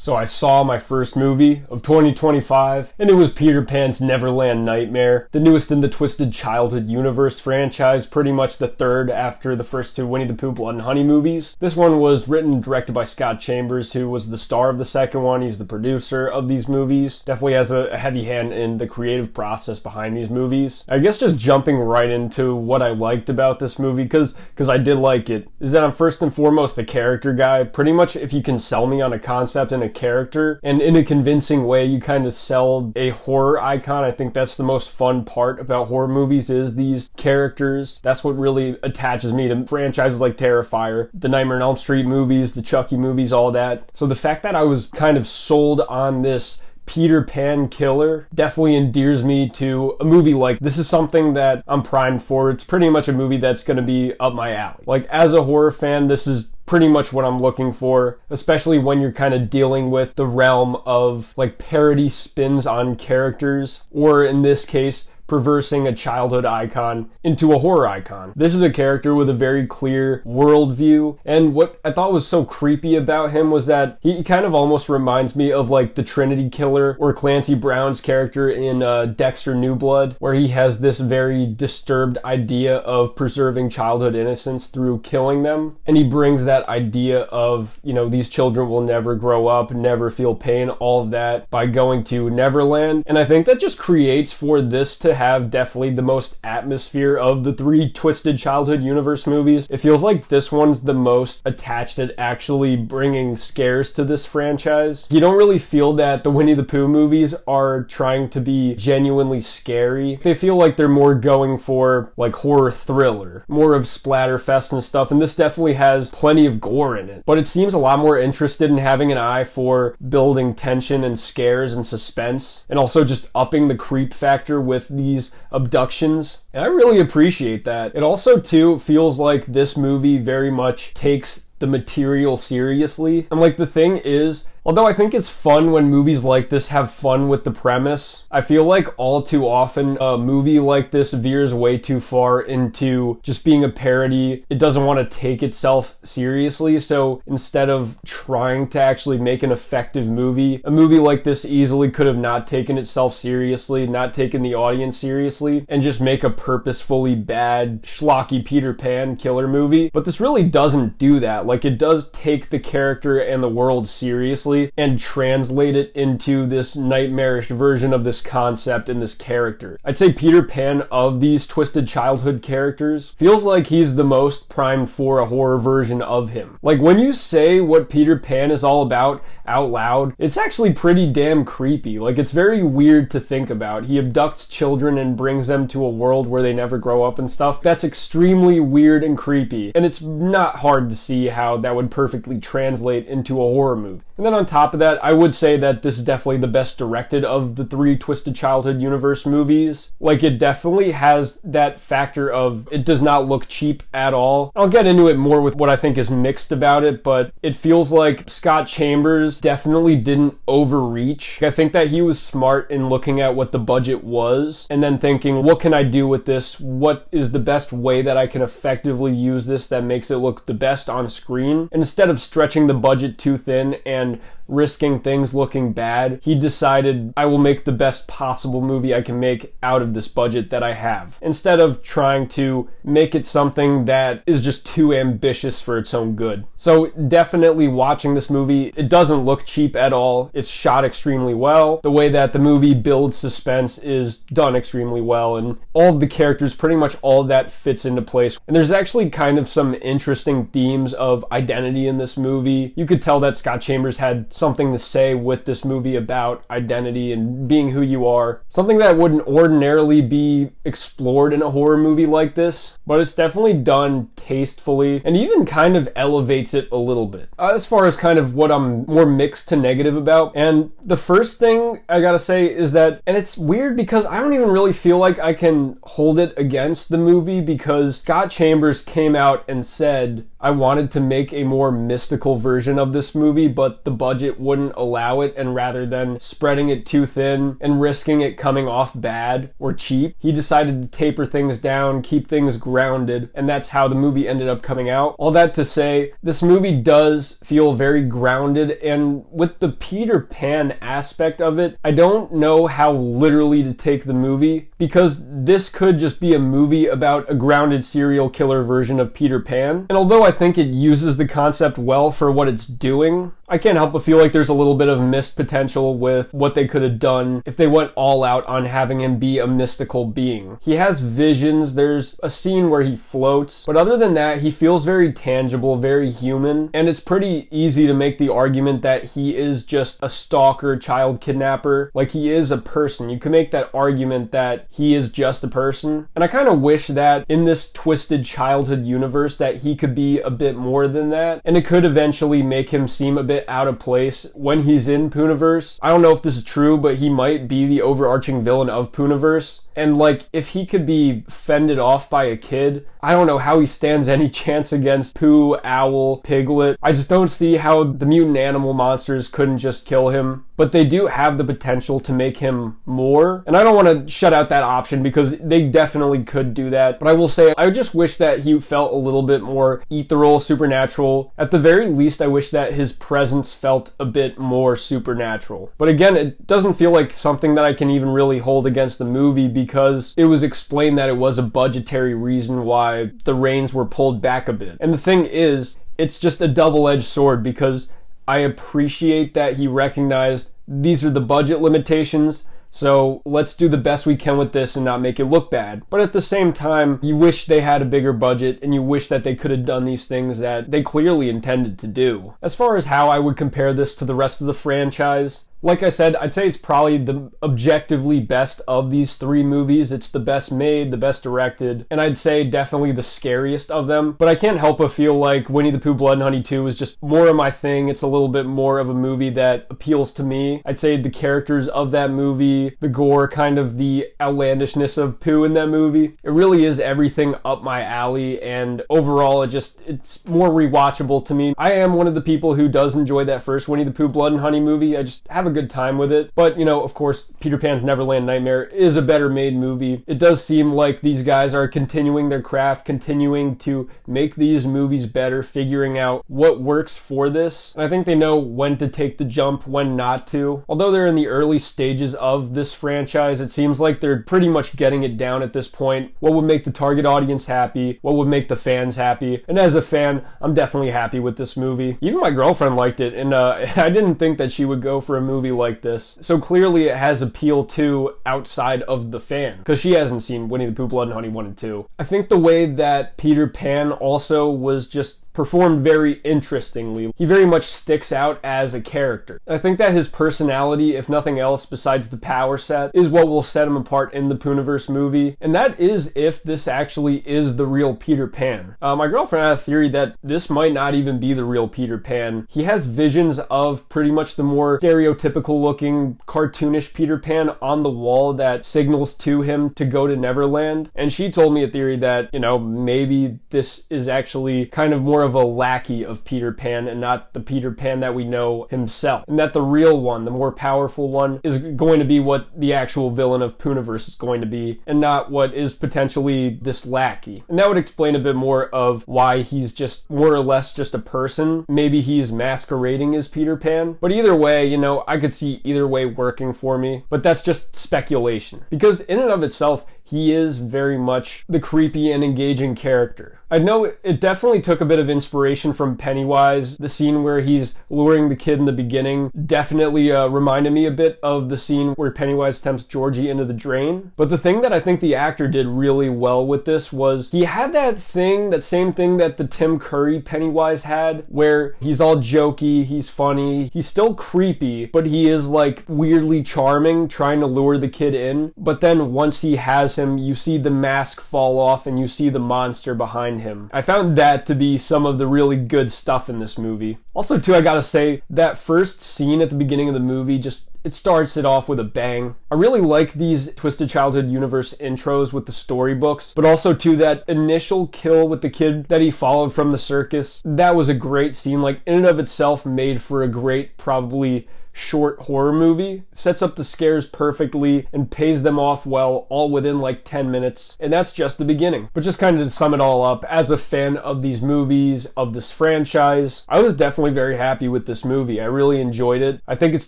So I saw my first movie of 2025, and it was Peter Pan's Neverland Nightmare, the newest in the Twisted Childhood Universe franchise, pretty much the third after the first two Winnie the Pooh Blood and Honey movies. This one was written and directed by Scott Chambers, who was the star of the second one. He's the producer of these movies. Definitely has a heavy hand in the creative process behind these movies. I guess just jumping right into what I liked about this movie, because I did like it, is that I'm first and foremost a character guy. Pretty much if you can sell me on a concept and a character, and in a convincing way you kind of sell a horror icon, I think that's the most fun part about horror movies, is these characters. That's what really attaches me to franchises like Terrifier, the Nightmare on Elm Street movies, the Chucky movies, all that. So the fact that I was kind of sold on this Peter Pan killer definitely endears me to a movie like this. Is something that I'm primed for. It's pretty much a movie that's going to be up my alley. Like, as a horror fan, this is pretty much what I'm looking for, especially when you're kind of dealing with the realm of like parody spins on characters, or in this case, perversing a childhood icon into a horror icon. This is a character with a very clear worldview, and what I thought was so creepy about him was that he kind of almost reminds me of like the Trinity Killer or Clancy Brown's character in Dexter New Blood, where he has this very disturbed idea of preserving childhood innocence through killing them, and he brings that idea of, you know, these children will never grow up, never feel pain, all of that, by going to Neverland. And I think that just creates for this to have definitely the most atmosphere of the three Twisted Childhood Universe movies. It feels like this one's the most attached at actually bringing scares to this franchise. You don't really feel that the Winnie the Pooh movies are trying to be genuinely scary. They feel like they're more going for like horror thriller, more of splatterfest and stuff, and this definitely has plenty of gore in it. But it seems a lot more interested in having an eye for building tension and scares and suspense, and also just upping the creep factor with these abductions, and I really appreciate that. It also too feels like this movie very much takes the material seriously, and like the thing is, although I think it's fun when movies like this have fun with the premise, I feel like all too often a movie like this veers way too far into just being a parody. It doesn't want to take itself seriously, so instead of trying to actually make an effective movie, a movie like this easily could have not taken itself seriously, not taken the audience seriously, and just make a purposefully bad, schlocky Peter Pan killer movie. But this really doesn't do that. Like, it does take the character and the world seriously and translate it into this nightmarish version of this concept and this character. I'd say Peter Pan, of these Twisted Childhood characters, feels like he's the most primed for a horror version of him. Like, when you say what Peter Pan is all about out loud, it's actually pretty damn creepy. Like, it's very weird to think about. He abducts children and brings them to a world where they never grow up and stuff. That's extremely weird and creepy, and it's not hard to see how that would perfectly translate into a horror movie. And then on top of that, I would say that this is definitely the best directed of the three Twisted Childhood Universe movies. Like, it definitely has that factor of it does not look cheap at all. I'll get into it more with what I think is mixed about it, but it feels like Scott Chambers definitely didn't overreach. I think that he was smart in looking at what the budget was and then thinking, what can I do with this? What is the best way that I can effectively use this that makes it look the best on screen? And instead of stretching the budget too thin and risking things looking bad, he decided, I will make the best possible movie I can make out of this budget that I have, instead of trying to make it something that is just too ambitious for its own good. So definitely watching this movie, it doesn't look cheap at all. It's shot extremely well. The way that the movie builds suspense is done extremely well, and all of the characters, pretty much all of that fits into place. And there's actually kind of some interesting themes of identity in this movie. You could tell that Scott Chambers had something to say with this movie about identity and being who you are. Something that wouldn't ordinarily be explored in a horror movie like this, but it's definitely done tastefully and even kind of elevates it a little bit. As far as kind of what I'm more mixed to negative about, and the first thing I gotta say is that, and it's weird because I don't even really feel like I can hold it against the movie, because Scott Chambers came out and said I wanted to make a more mystical version of this movie, but the budget wouldn't allow it, and rather than spreading it too thin and risking it coming off bad or cheap, he decided to taper things down, keep things grounded, and that's how the movie ended up coming out. All that to say, this movie does feel very grounded, and with the Peter Pan aspect of it, I don't know how literally to take the movie, because this could just be a movie about a grounded serial killer version of Peter Pan. And although I think it uses the concept well for what it's doing, I can't help but feel like there's a little bit of missed potential with what they could have done if they went all out on having him be a mystical being. He has visions, there's a scene where he floats, but other than that, he feels very tangible, very human, and it's pretty easy to make the argument that he is just a stalker, child kidnapper. Like, he is a person. You can make that argument that he is just a person, and I kind of wish that in this twisted childhood universe that he could be a bit more than that, and it could eventually make him seem a bit out of place when he's in Poohniverse. I don't know if this is true, but he might be the overarching villain of Poohniverse. And like, if he could be fended off by a kid, I don't know how he stands any chance against Pooh, Owl, Piglet. I just don't see how the mutant animal monsters couldn't just kill him. But they do have the potential to make him more. And I don't want to shut out that option because they definitely could do that. But I will say, I just wish that he felt a little bit more ethereal, supernatural. At the very least, I wish that his presence felt a bit more supernatural. But again, it doesn't feel like something that I can even really hold against the movie, because it was explained that it was a budgetary reason why the reins were pulled back a bit. And the thing is, it's just a double-edged sword, because I appreciate that he recognized these are the budget limitations, so let's do the best we can with this and not make it look bad. But at the same time, you wish they had a bigger budget, and you wish that they could have done these things that they clearly intended to do. As far as how I would compare this to the rest of the franchise, like I said, I'd say it's probably the objectively best of these three movies. It's the best made, the best directed, and I'd say definitely the scariest of them. But I can't help but feel like Winnie the Pooh Blood and Honey 2 is just more of my thing. It's a little bit more of a movie that appeals to me. I'd say the characters of that movie, the gore, kind of the outlandishness of Pooh in that movie, it really is everything up my alley, and overall it's more rewatchable to me. I am one of the people who does enjoy that first Winnie the Pooh Blood and Honey movie. I just have a good time with it. But, you know, of course, Peter Pan's Neverland Nightmare is a better made movie. It does seem like these guys are continuing their craft, continuing to make these movies better, figuring out what works for this. And I think they know when to take the jump, when not to. Although they're in the early stages of this franchise, it seems like they're pretty much getting it down at this point. What would make the target audience happy? What would make the fans happy? And as a fan, I'm definitely happy with this movie. Even my girlfriend liked it, and I didn't think that she would go for a movie like this. So clearly it has appeal to outside of the fan, because she hasn't seen Winnie the Pooh Blood and Honey 1 and 2. I think the way that Peter Pan also was just performed very interestingly. He very much sticks out as a character. I think that his personality, if nothing else besides the power set, is what will set him apart in the Poohniverse movie, and that is if this actually is the real Peter Pan. My girlfriend had a theory that this might not even be the real Peter Pan. He has visions of pretty much the more stereotypical looking, cartoonish Peter Pan on the wall that signals to him to go to Neverland, and she told me a theory that, you know, maybe this is actually kind of more of a lackey of Peter Pan and not the Peter Pan that we know himself. And that the real one, the more powerful one, is going to be what the actual villain of Poohniverse is going to be, and not what is potentially this lackey. And that would explain a bit more of why he's just more or less just a person. Maybe he's masquerading as Peter Pan. But either way, you know, I could see either way working for me. But that's just speculation. Because in and of itself, he is very much the creepy and engaging character. I know it definitely took a bit of inspiration from Pennywise. The scene where he's luring the kid in the beginning definitely reminded me a bit of the scene where Pennywise tempts Georgie into the drain. But the thing that I think the actor did really well with this was he had that same thing that the Tim Curry Pennywise had, where he's all jokey, he's funny, he's still creepy, but he is like weirdly charming, trying to lure the kid in. But then once he has him, you see the mask fall off and you see the monster behind find him. I found that to be some of the really good stuff in this movie. Also, too, I gotta say, that first scene at the beginning of the movie it starts it off with a bang. I really like these Twisted Childhood Universe intros with the storybooks, but also too that initial kill with the kid that he followed from the circus. That was a great scene, like in and of itself made for a great, probably short horror movie. Sets up the scares perfectly and pays them off well, all within like 10 minutes. And that's just the beginning. But just kind of to sum it all up, as a fan of these movies, of this franchise, I was definitely very happy with this movie. I really enjoyed it. I think it's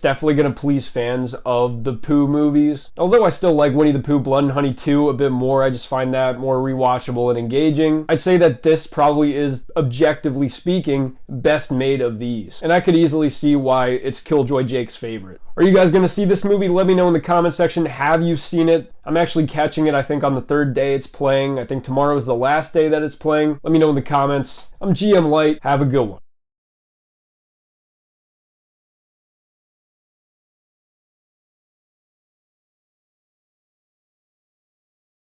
definitely going to please fans of the Pooh movies. Although I still like Winnie the Pooh Blood and Honey 2 a bit more, I just find that more rewatchable and engaging. I'd say that this probably is, objectively speaking, best made of these. And I could easily see why it's Killjoy Jake's favorite. Are you guys going to see this movie? Let me know in the comment section. Have you seen it? I'm actually catching it, I think, on the third day it's playing. I think tomorrow is the last day that it's playing. Let me know in the comments. I'm GM Light. Have a good one.